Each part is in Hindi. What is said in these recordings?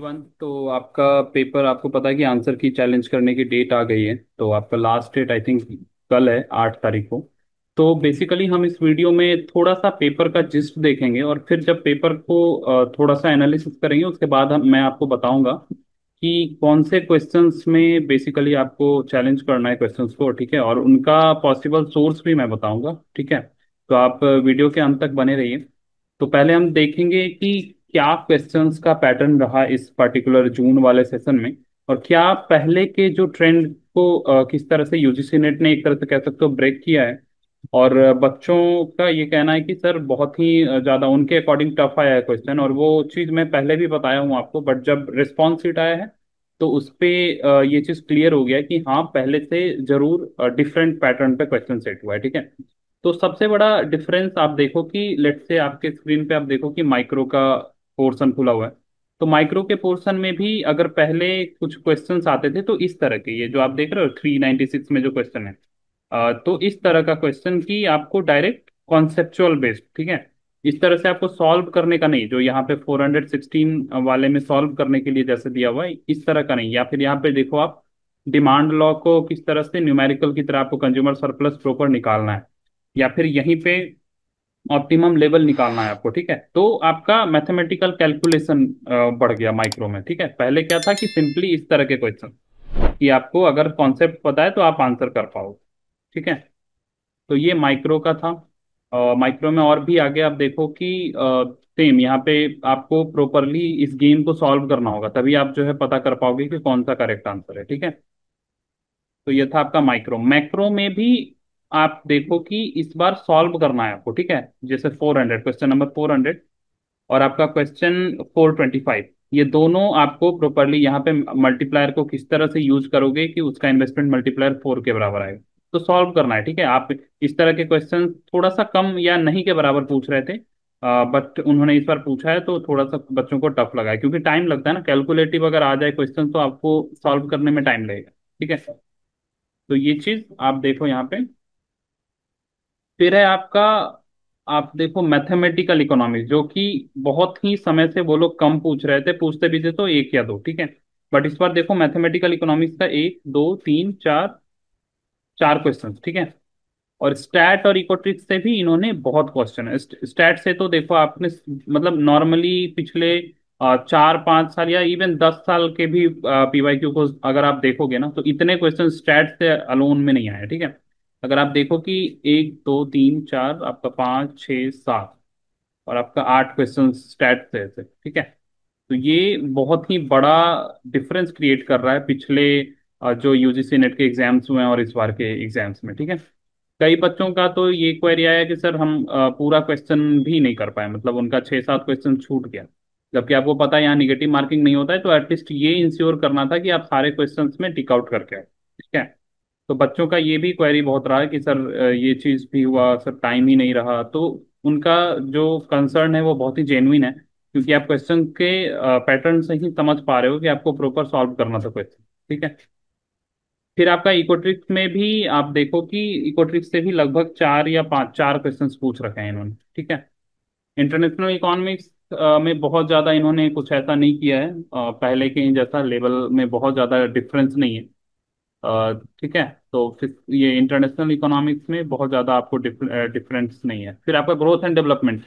एवरीवन। तो आपका पेपर, आपको पता है कि आंसर की चैलेंज करने की डेट आ गई है। तो आपका लास्ट डेट आई थिंक कल है, 8 तारीख को। तो बेसिकली हम इस वीडियो में थोड़ा सा पेपर का जिस्ट देखेंगे और फिर जब पेपर को थोड़ा सा एनालिसिस करेंगे उसके बाद मैं आपको बताऊंगा कि कौन से क्वेश्चंस में बेसिकली आपको चैलेंज करना है क्वेश्चंस को, ठीक है। और उनका पॉसिबल सोर्स भी मैं बताऊंगा, ठीक है। तो आप वीडियो के अंत तक बने रहिए। तो पहले हम देखेंगे कि क्या क्वेश्चंस का पैटर्न रहा इस पर्टिकुलर जून वाले सेशन में, और क्या पहले के जो ट्रेंड को किस तरह से यूजीसी नेट ने एक तरह से कह सकते हो ब्रेक किया है। और बच्चों का ये कहना है कि सर बहुत ही ज़्यादा उनके अकॉर्डिंग टफ आया है क्वेश्चन, और वो चीज़ मैं पहले भी बताया हूँ आपको, बट जब रिस्पॉन्स शीट आया है तो उस पे ये चीज़ क्लियर हो गया कि हाँ पहले से जरूर डिफरेंट पैटर्न पे क्वेश्चन सेट हुआ है, ठीक है। तो सबसे बड़ा डिफरेंस आप देखो कि लेट से आपके स्क्रीन पे आप देखो कि माइक्रो का पोर्शन खुला हुआ है। तो माइक्रो के पोर्शन में भी अगर पहले कुछ क्वेश्चंस आते थे तो इस तरह के, ये जो आप देख रहे हो 396 में जो क्वेश्चन है, तो इस तरह का क्वेश्चन की आपको डायरेक्ट कॉन्सेप्चुअल बेस्ड, ठीक है। इस तरह से आपको सॉल्व करने का नहीं, जो यहाँ पे 416 वाले में सॉल्व करने के लिए जैसे दिया हुआ है इस तरह का नहीं। या फिर यहाँ पे देखो आप, डिमांड लॉ को किस तरह से न्यूमेरिकल की तरह आपको कंज्यूमर सरप्लस प्रॉपर निकालना है, या फिर यहीं पे ऑप्टिमम लेवल निकालना है आपको, ठीक है। तो आपका मैथमेटिकल कैलकुलेशन बढ़ गया माइक्रो में, ठीक है। पहले क्या था कि सिंपली इस तरह के क्वेश्चन कि आपको अगर कॉन्सेप्ट पता है तो आप आंसर कर पाओ, ठीक है। तो ये माइक्रो का था। माइक्रो में और भी आगे आप देखो कि सेम यहाँ पे आपको प्रॉपरली इस गेम को सॉल्व करना होगा, तभी आप जो है पता कर पाओगे कि कौन सा करेक्ट आंसर है, ठीक है। तो ये था आपका माइक्रो। मैक्रो में भी आप देखो कि इस बार सॉल्व करना है आपको, ठीक है। जैसे 400, क्वेश्चन नंबर 400 और आपका क्वेश्चन 425, ये दोनों आपको प्रॉपरली यहाँ पे मल्टीप्लायर को किस तरह से यूज करोगे कि उसका इन्वेस्टमेंट मल्टीप्लायर 4 के बराबर आएगा, तो सॉल्व करना है, ठीक है। आप इस तरह के क्वेश्चन थोड़ा सा कम या नहीं के बराबर पूछ रहे थे, बट उन्होंने इस बार पूछा है तो थोड़ा सा बच्चों को टफ लगा है, क्योंकि टाइम लगता है ना, कैलकुलेटिव अगर आ जाए क्वेश्चन तो आपको सॉल्व करने में टाइम लगेगा, ठीक है। तो ये चीज आप देखो यहाँ पे। फिर है आपका, आप देखो मैथमेटिकल इकोनॉमिक्स, जो कि बहुत ही समय से वो लोग कम पूछ रहे थे, पूछते भी थे तो एक या दो, ठीक है। बट इस बार देखो मैथमेटिकल इकोनॉमिक्स का एक दो तीन चार, चार क्वेश्चन, ठीक है। और स्टैट और इकोट्रिक्स से भी इन्होंने बहुत क्वेश्चन है। स्टैट से तो देखो आपने, मतलब नॉर्मली पिछले 4-5 साल या इवन 10 साल के भी पीवाईक्यू को अगर आप देखोगे ना, तो इतने क्वेश्चन स्टैट से अलोन में नहीं आए, ठीक है। अगर आप देखो कि 1 2 3 4, आपका 5 6 7 और आपका 8 क्वेश्चन स्टैट से ऐसे, ठीक है। तो ये बहुत ही बड़ा डिफरेंस क्रिएट कर रहा है पिछले जो यूजीसी नेट के एग्जाम्स हुए हैं और इस बार के एग्जाम्स में, ठीक है। कई बच्चों का तो ये क्वेरी आया कि सर हम पूरा क्वेश्चन भी नहीं कर पाए, मतलब उनका 6-7 क्वेश्चन छूट गया। जबकि आपको पता है यहाँ निगेटिव मार्किंग नहीं होता है, तो एटलीस्ट ये इंश्योर करना था कि आप सारे क्वेश्चंस में टिक आउट करके आओ, ठीक है। तो बच्चों का ये भी क्वेरी बहुत रहा है कि सर ये चीज़ भी हुआ, सर टाइम ही नहीं रहा। तो उनका जो कंसर्न है वो बहुत ही जेन्युइन है, क्योंकि आप क्वेश्चन के पैटर्न से ही समझ पा रहे हो कि आपको प्रॉपर सॉल्व करना था क्वेश्चन, ठीक है। फिर आपका इकोट्रिक्स में भी आप देखो कि इकोट्रिक्स से भी लगभग 4 या 5 4 क्वेश्चंस पूछ रखे हैं इन्होंने, ठीक है। इंटरनेशनल इकोनॉमिक्स में बहुत ज़्यादा इन्होंने कुछ ऐसा नहीं किया है, पहले के ही जैसा लेवल में बहुत ज़्यादा डिफरेंस नहीं है, ठीक है। तो फिर ये इंटरनेशनल इकोनॉमिक्स में बहुत ज़्यादा आपको डिफरेंस नहीं है। फिर आपका ग्रोथ एंड डेवलपमेंट,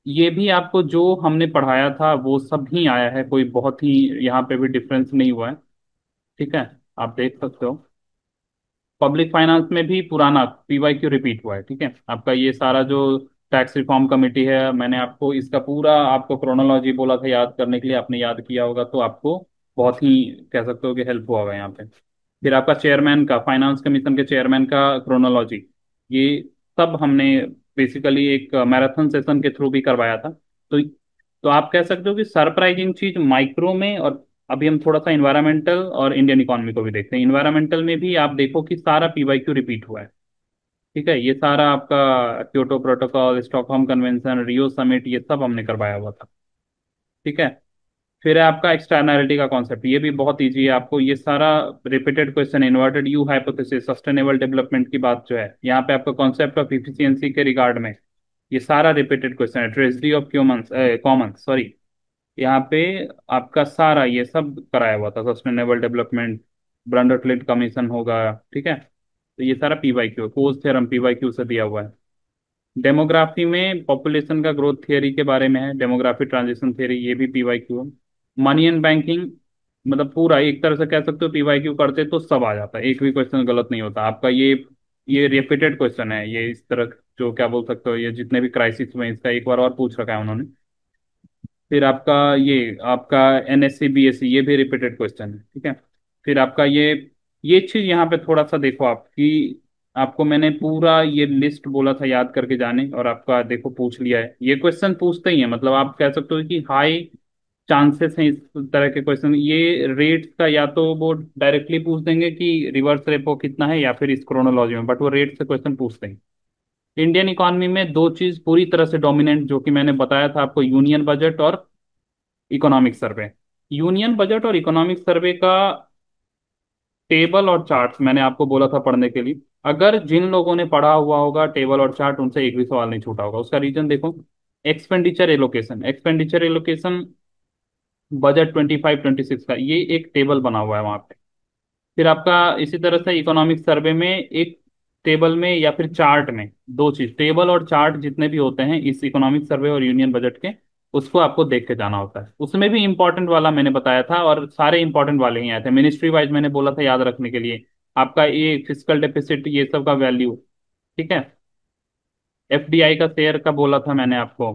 ये भी आपको जो हमने पढ़ाया था वो सब ही आया है, कोई बहुत ही यहाँ पे भी डिफरेंस नहीं हुआ है, ठीक है। आप देख सकते हो। पब्लिक फाइनेंस में भी पुराना पीवाईक्यू रिपीट हुआ है, ठीक है। आपका ये सारा जो टैक्स रिफॉर्म कमेटी है, मैंने आपको इसका पूरा आपको क्रोनोलॉजी बोला था याद करने के लिए, आपने याद किया होगा तो आपको बहुत ही कह सकते हो कि हेल्प हुआ होगा यहाँ पे। फिर आपका चेयरमैन का, फाइनेंस कमीशन के चेयरमैन का क्रोनोलॉजी, ये सब हमने बेसिकली एक मैराथन सेशन के थ्रू भी करवाया था। तो आप कह सकते हो कि सरप्राइजिंग चीज माइक्रो में, और अभी हम थोड़ा सा इन्वायरमेंटल और इंडियन इकोनॉमी को भी देखते हैं। इन्वायरमेंटल में भी आप देखो कि सारा पीवाईक्यू रिपीट हुआ है, ठीक है। ये सारा आपका Kyoto protocol, Stockholm convention, Rio summit, ये सब हमने करवाया हुआ था, ठीक है। फिर है आपका एक्सटर्नैलिटी का कॉन्सेप्ट, ये भी बहुत ईजी है आपको। ये सारा repeated question, inverted you hypothesis, sustainable development की बात जो है यहाँ पे, आपका कॉन्सेप्ट ऑफ इफिशियंसी के रिगार्ड में ये सारा रिपीटेड क्वेश्चन है। ट्रेजरी ऑफ कॉमन्स, सॉरी, यहाँ पे आपका सारा ये सब कराया हुआ था, सस्टेनेबल डेवलपमेंट, ब्रंडरफ्लिट कमीशन होगा, ठीक है। तो ये सारा पीवाईक्यू है, कोस थ्योरम पीवाईक्यू से दिया हुआ है। डेमोग्राफी में पॉपुलेशन का ग्रोथ थियरी के बारे में है, डेमोग्राफी ट्रांजिशन थियरी, ये भी पीवाईक्यू है। मनी एंड बैंकिंग, मतलब पूरा एक तरह से कह सकते हो पीवाईक्यू करते तो सब आ जाता है, एक भी क्वेश्चन गलत नहीं होता आपका। ये रिपीटेड क्वेश्चन है ये इस तरह, जो क्या बोल सकते हो, ये जितने भी क्राइसिस में इसका एक बार और पूछ रखा है उन्होंने। फिर आपका ये आपका एनएससी बीएससी, ये भी रिपीटेड क्वेश्चन है, ठीक है। फिर आपका ये चीज यहाँ पे थोड़ा सा देखो आपकी, आपको मैंने पूरा ये लिस्ट बोला था याद करके जाने, और आपका देखो पूछ लिया है। ये क्वेश्चन पूछते ही है, मतलब आप कह सकते हो कि हाई चांसेस हैं इस तरह के क्वेश्चन। ये रेट्स का या तो वो डायरेक्टली पूछ देंगे कि रिवर्स रेपो कितना है, या फिर इस क्रोनोलॉजी में, बट वो रेट से क्वेश्चन पूछते हैं। इंडियन इकोनॉमी में दो चीज पूरी तरह से डोमिनेंट, जो कि मैंने बताया था आपको, यूनियन बजट और इकोनॉमिक सर्वे। यूनियन बजट और इकोनॉमिक सर्वे का टेबल और चार्ट मैंने आपको बोला था पढ़ने के लिए। अगर जिन लोगों ने पढ़ा हुआ होगा टेबल और चार्ट, उनसे एक भी सवाल नहीं छूटा होगा। उसका रीजन देखो, एक्सपेंडिचर एलोकेशन बजट 25-26 का, ये एक टेबल बना हुआ है वहां पे। फिर आपका इसी तरह से इकोनॉमिक सर्वे में एक टेबल में या फिर चार्ट में, दो चीज, टेबल और चार्ट जितने भी होते हैं इस इकोनॉमिक सर्वे और यूनियन बजट के, उसको आपको देख के जाना होता है। उसमें भी इंपॉर्टेंट वाला मैंने बताया था, और सारे इंपॉर्टेंट वाले ही आए थे मिनिस्ट्री वाइज, मैंने बोला था याद रखने के लिए। आपका ये फिजिकल डेफिसिट, ये सब का वैल्यू, ठीक है। एफडीआई का शेयर का बोला था मैंने आपको।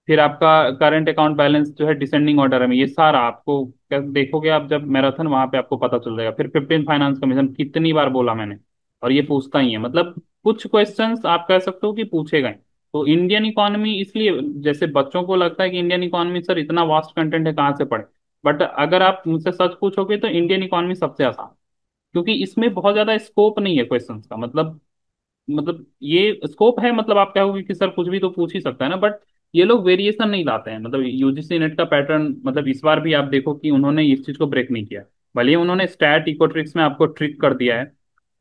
फिर आपका करंट अकाउंट बैलेंस जो है डिसेंडिंग ऑर्डर में, ये सारा आपको देखोगे आप जब मैराथन, वहां पे आपको पता चल जाएगा। फिर 15 फाइनेंस कमीशन, कितनी बार बोला मैंने, और ये पूछता ही है, मतलब कुछ क्वेश्चंस आप कह सकते हो कि पूछेगा ही। तो इंडियन इकोनॉमी, इसलिए जैसे बच्चों को लगता है कि इंडियन इकोनॉमी सर इतना वास्ट कंटेंट है कहाँ से पढ़े, बट अगर आप मुझसे सच पूछोगे तो इंडियन इकोनॉमी सबसे आसान, क्योंकि इसमें बहुत ज्यादा स्कोप नहीं है क्वेश्चंस का। मतलब ये स्कोप है, मतलब आप कहोगे कि सर कुछ भी तो पूछ ही सकता है ना, बट ये लोग वेरिएशन नहीं लाते हैं। मतलब यूजीसी नेट का पैटर्न, मतलब इस बार भी आप देखो कि उन्होंने इस चीज को ब्रेक नहीं किया। भले ही उन्होंने स्टैट इकोट्रिक्स में आपको ट्रिक कर दिया है,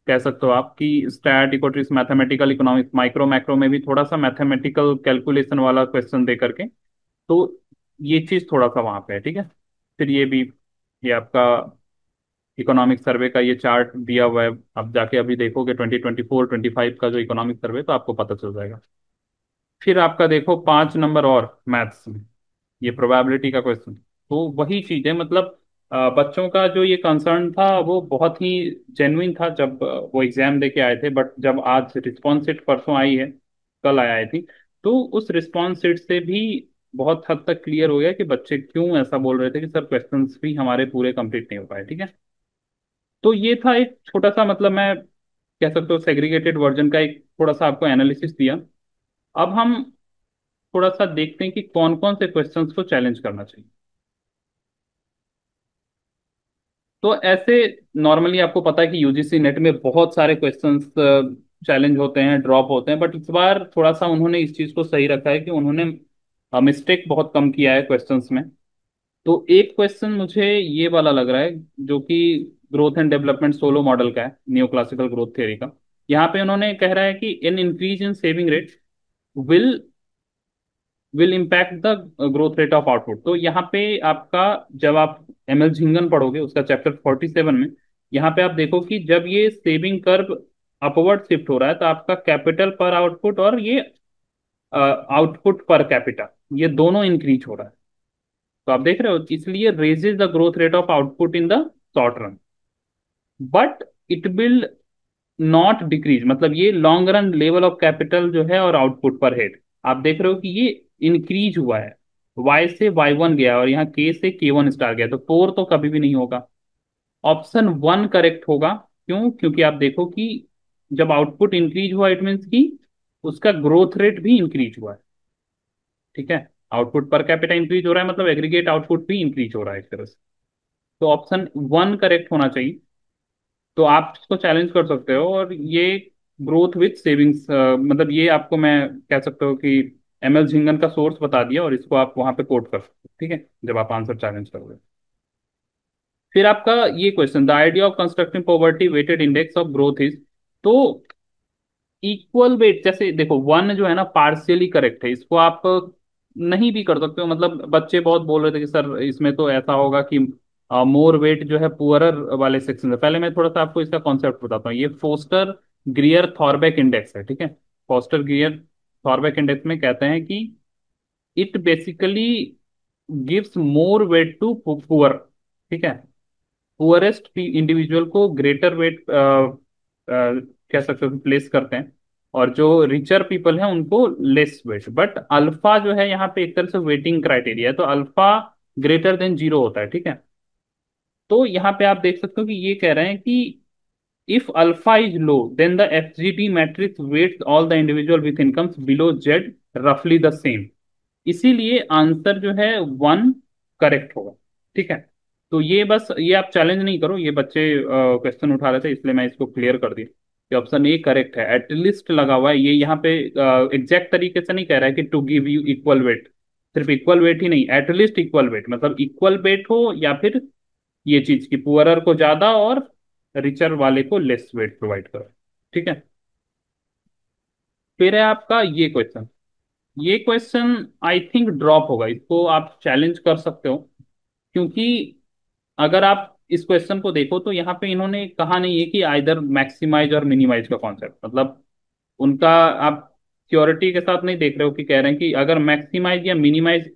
कह सकते हो आप कि stat econometrics, mathematical economics, micro macro में भी थोड़ा सा मैथमेटिकल कैलकुलेशन वाला क्वेश्चन दे करके, तो ये चीज थोड़ा सा वहां पे है, ठीक है। फिर ये भी, ये आपका इकोनॉमिक सर्वे का ये चार्ट दिया हुआ है, आप जाके अभी देखोगे 2024-25 का जो इकोनॉमिक सर्वे, तो आपको पता चल जाएगा। फिर आपका देखो 5 नंबर और मैथ्स में, ये प्रोबेबिलिटी का क्वेश्चन। तो वही चीज है, मतलब बच्चों का जो ये कंसर्न था वो बहुत ही जेन्युइन था जब वो एग्जाम दे के आए थे, बट जब आज रिस्पॉन्स शीट परसों आई है, कल आया आई थी, तो उस रिस्पॉन्स शीट से भी बहुत हद तक क्लियर हो गया कि बच्चे क्यों ऐसा बोल रहे थे कि सर क्वेश्चंस भी हमारे पूरे कंप्लीट नहीं हो पाए, ठीक है। तो ये था एक छोटा सा, मतलब मैं कह सकते हो सेग्रीगेटेड वर्जन का एक थोड़ा सा आपको एनालिसिस दिया। अब हम थोड़ा सा देखते हैं कि कौन कौन से क्वेश्चंस को चैलेंज करना चाहिए। तो ऐसे नॉर्मली आपको पता है कि यूजीसी नेट में बहुत सारे क्वेश्चंस चैलेंज होते हैं, ड्रॉप होते हैं, बट इस बार थोड़ा सा उन्होंने इस चीज को सही रखा है कि उन्होंने मिस्टेक बहुत कम किया है क्वेश्चंस में। तो एक क्वेश्चन मुझे ये वाला लग रहा है, जो कि growth and development Solow model का है, न्यू क्लासिकल ग्रोथ थ्योरी का। यहाँ पे उन्होंने कह रहा है कि in increase in saving rate will will impact the growth rate of output. तो यहाँ पे आपका, जब आप एमएल झिंगन पढ़ोगे उसका चैप्टर 47 में, यहाँ पे आप देखो कि जब ये सेविंग कर्व अपवर्ड शिफ्ट हो रहा है, तो आपका कैपिटल पर आउटपुट और ये आउटपुट पर कैपिटा, ये दोनों इंक्रीज हो रहा है। तो आप देख रहे हो, इसलिए raises the growth rate of output in the short run, but it will not decrease, मतलब ये long run level of capital जो है और आउटपुट पर हेड, आप देख रहे हो कि ये इंक्रीज हुआ है। वाई से Y1 गया और यहाँ के से K1 स्टार गया, तो 4 तो कभी भी नहीं होगा। ऑप्शन 1 करेक्ट होगा। क्यों? क्योंकि आप देखो कि जब आउटपुट इंक्रीज हुआ, इट मीन्स कि उसका ग्रोथ रेट भी इंक्रीज हुआ है, ठीक है। आउटपुट पर कैपिटा इंक्रीज हो रहा है, मतलब एग्रीगेट आउटपुट भी इंक्रीज हो रहा है एक तरह से। तो ऑप्शन 1 करेक्ट होना चाहिए। तो आप इसको चैलेंज कर सकते हो, और ये ग्रोथ विथ सेविंग्स, मतलब ये आपको मैं कह सकता हूँ कि एमएल झिंगन का सोर्स बता दिया, और इसको आप वहां पे कोट कर सकते हो, ठीक है, जब आप आंसर चैलेंज करोगे। फिर आपका ये question, the idea of constructing poverty weighted index of growth is, तो इक्वल वेट, जैसे देखो 1 जो है ना पार्शियली करेक्ट है, इसको आप नहीं भी कर सकते हो, मतलब बच्चे बहुत बोल रहे थे कि सर इसमें तो ऐसा होगा कि मोर वेट जो है पुअरर वाले सेक्शन में। पहले मैं थोड़ा सा आपको इसका कॉन्सेप्ट बताता हूँ। ये फोस्टर ग्रियर थॉरबैक इंडेक्स है, ठीक है। फोस्टर ग्रियर थॉरबैक इंडेक्स में कहते हैं कि it basically gives more weight to poor, ठीक है। पुअरेस्ट इंडिविजुअल को ग्रेटर वेट कह सकते हो प्लेस करते हैं, और जो रिचर पीपल हैं उनको लेस वेट। बट अल्फा जो है यहाँ पे एक तरह से वेटिंग क्राइटेरिया है, तो अल्फा ग्रेटर देन जीरो होता है, ठीक है। तो यहाँ पे आप देख सकते हो कि ये कह रहे हैं कि if alpha is low then the FGT matrix weights all the individual with incomes below Z रफली द सेम। इसीलिए आंसर जो है वन करेक्ट होगा, ठीक है। तो ये बस ये आप चैलेंज नहीं करो, ये बच्चे क्वेश्चन उठा रहे थे इसलिए मैं इसको क्लियर कर दिया कि ऑप्शन ए करेक्ट है। एटलीस्ट लगा हुआ है ये यहाँ पे, एग्जैक्ट तरीके से नहीं कह रहा है कि to give you equal weight. सिर्फ इक्वल वेट ही नहीं, एटलीस्ट इक्वल वेट, मतलब इक्वल वेट हो या फिर ये चीज की पुअरर को ज्यादा और रिचर वाले को लेस वेट प्रोवाइड करो, ठीक है। फिर है आपका ये क्वेश्चन। ये क्वेश्चन आई थिंक ड्रॉप होगा, इसको आप चैलेंज कर सकते हो, क्योंकि अगर आप इस क्वेश्चन को देखो तो यहाँ पे इन्होंने कहा नहीं है कि आइदर मैक्सिमाइज और मिनिमाइज का कॉन्सेप्ट, मतलब उनका आप श्योरिटी के साथ नहीं देख रहे हो कि कह रहे हैं कि अगर मैक्सिमाइज या मिनिमाइज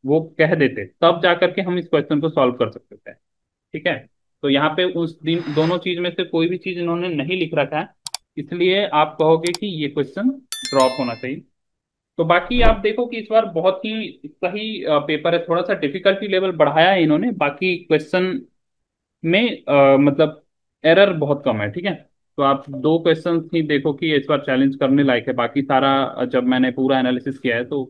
वो कह देते तब जाकर के हम इस क्वेश्चन को सॉल्व कर सकते थे, ठीक है। तो यहाँ पे उस दिन दोनों चीज में से कोई भी चीज इन्होंने नहीं लिख रखा है, इसलिए आप कहोगे कि ये क्वेश्चन ड्रॉप होना चाहिए। तो बाकी आप देखो कि इस बार बहुत ही सही पेपर है, थोड़ा सा डिफिकल्टी लेवल बढ़ाया है इन्होंने, बाकी क्वेश्चन में मतलब एरर बहुत कम है, ठीक है। तो आप दो क्वेश्चन ही देखो कि इस बार चैलेंज करने लायक है, बाकी सारा जब मैंने पूरा एनालिसिस किया है तो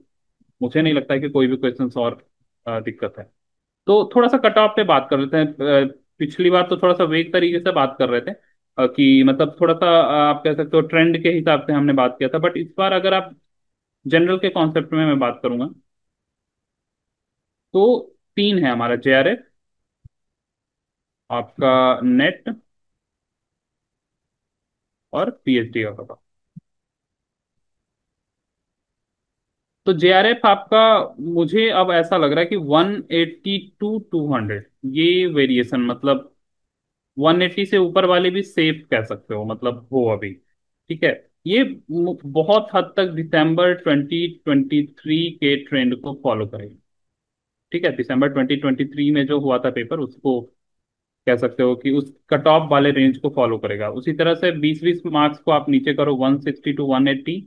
मुझे नहीं लगता है कि कोई भी क्वेश्चन और दिक्कत है। तो थोड़ा सा कट ऑफ पे बात कर लेते हैं। पिछली बार तो थोड़ा सा वेग तरीके से बात कर रहे थे, कि मतलब थोड़ा सा आप कह सकते हो ट्रेंड के हिसाब से हमने बात किया था, बट इस बार अगर आप जनरल के कॉन्सेप्ट में मैं बात करूंगा तो तीन है हमारा: जेआरएफ, आपका नेट, और पीएचडी का कट। तो जेआरएफ आपका, मुझे अब ऐसा लग रहा है कि 180 टू 200, ये वेरिएशन, मतलब 180 से ऊपर वाले भी सेफ कह सकते हो, मतलब हो अभी, ठीक है। ये बहुत हद तक दिसंबर 2023 के ट्रेंड को फॉलो करेगा, ठीक है। दिसंबर 2023 में जो हुआ था पेपर, उसको कह सकते हो कि उस कट ऑफ वाले रेंज को फॉलो करेगा। उसी तरह से 20-20 मार्क्स को आप नीचे करो, 160 टू 180,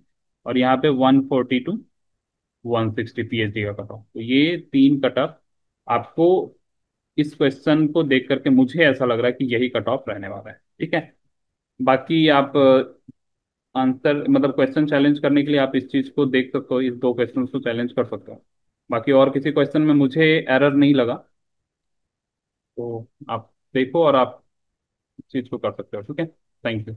और यहाँ पे 140 टू 160 पीएचडी का कट ऑफ। तो ये तीन कट ऑफ आपको इस क्वेश्चन को देख करके मुझे ऐसा लग रहा है कि यही कट ऑफ रहने वाला है, ठीक है। बाकी आप आंसर मतलब क्वेश्चन चैलेंज करने के लिए आप इस चीज को देख सकते हो, इस दो क्वेश्चन को चैलेंज कर सकते हो। बाकी और किसी क्वेश्चन में मुझे एरर नहीं लगा, तो आप देखो और आप इस चीज को कर सकते हो, ठीक है। Thank you.